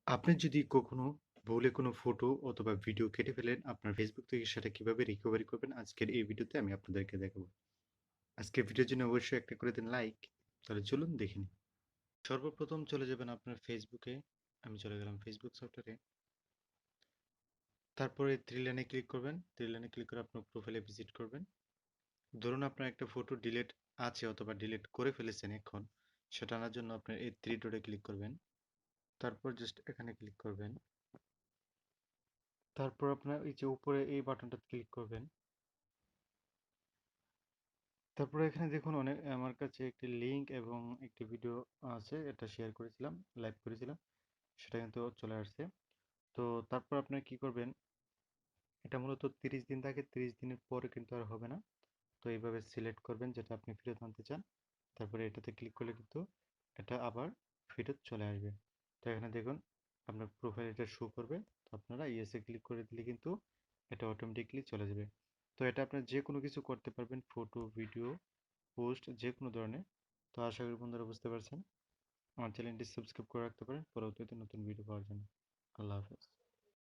আপনি যদি কখনো ভুলে কোনো ফটো অথবা ভিডিও কেটে ফেলেন, আপনার ফেসবুক থেকে সেটা কিভাবে রিকভারি করবেন আজকের এই ভিডিওতে আমি আপনাদেরকে দেখাবো। আজকের ভিডিওর জন্য অবশ্যই একটা করে দেন লাইক। তাহলে চলুন দেখে নিই। সর্বপ্রথম চলে যাবেন আপনার ফেসবুকে। আমি চলে গেলাম ফেসবুক সফটওয়্যারে। তারপরে থ্রি লাইনে ক্লিক করবেন। থ্রি লাইনে ক্লিক করে আপনার প্রোফাইলে ভিজিট করবেন। ধরুন আপনার একটা ফটো ডিলিট আছে অথবা ডিলিট করে ফেলেছেন এখন, সেটা আনার জন্য আপনার এই থ্রি ডটে ক্লিক করবেন। তারপর জাস্ট এখানে ক্লিক করবেন। তারপর আপনার এই যে উপরে এই বাটনটাতে ক্লিক করবেন। তারপরে এখানে দেখুন অনেক আমার কাছে একটি লিঙ্ক এবং একটি ভিডিও আছে, এটা শেয়ার করেছিলাম, লাইভ করেছিলাম, সেটা কিন্তু চলে আসছে। তো তারপর আপনারা কি করবেন, এটা মূলত 30 দিন থাকে, 30 দিনের পরে কিন্তু আর হবে না। তো এইভাবে সিলেক্ট করবেন যেটা আপনি ফেরত আনতে চান। তারপরে এটাতে ক্লিক করলে কিন্তু এটা আবার ফেরত চলে আসবে। তো এখানে দেখুন আপনার প্রোফাইল এটা শো করবে। তো আপনারা ইয়েসে ক্লিক করে দিলে কিন্তু এটা অটোমেটিকলি চলে যাবে। তো এটা আপনার যে কোনো কিছু করতে পারবেন, ফটো, ভিডিও, পোস্ট যে কোনো ধরনের। তো আশা করি বন্ধুরা বুঝতে পারছেন। আমার চ্যানেলটি সাবস্ক্রাইব করে রাখতে পারেন পরবর্তীতে নতুন ভিডিও পাওয়ার জন্য। আল্লাহ হাফেজ।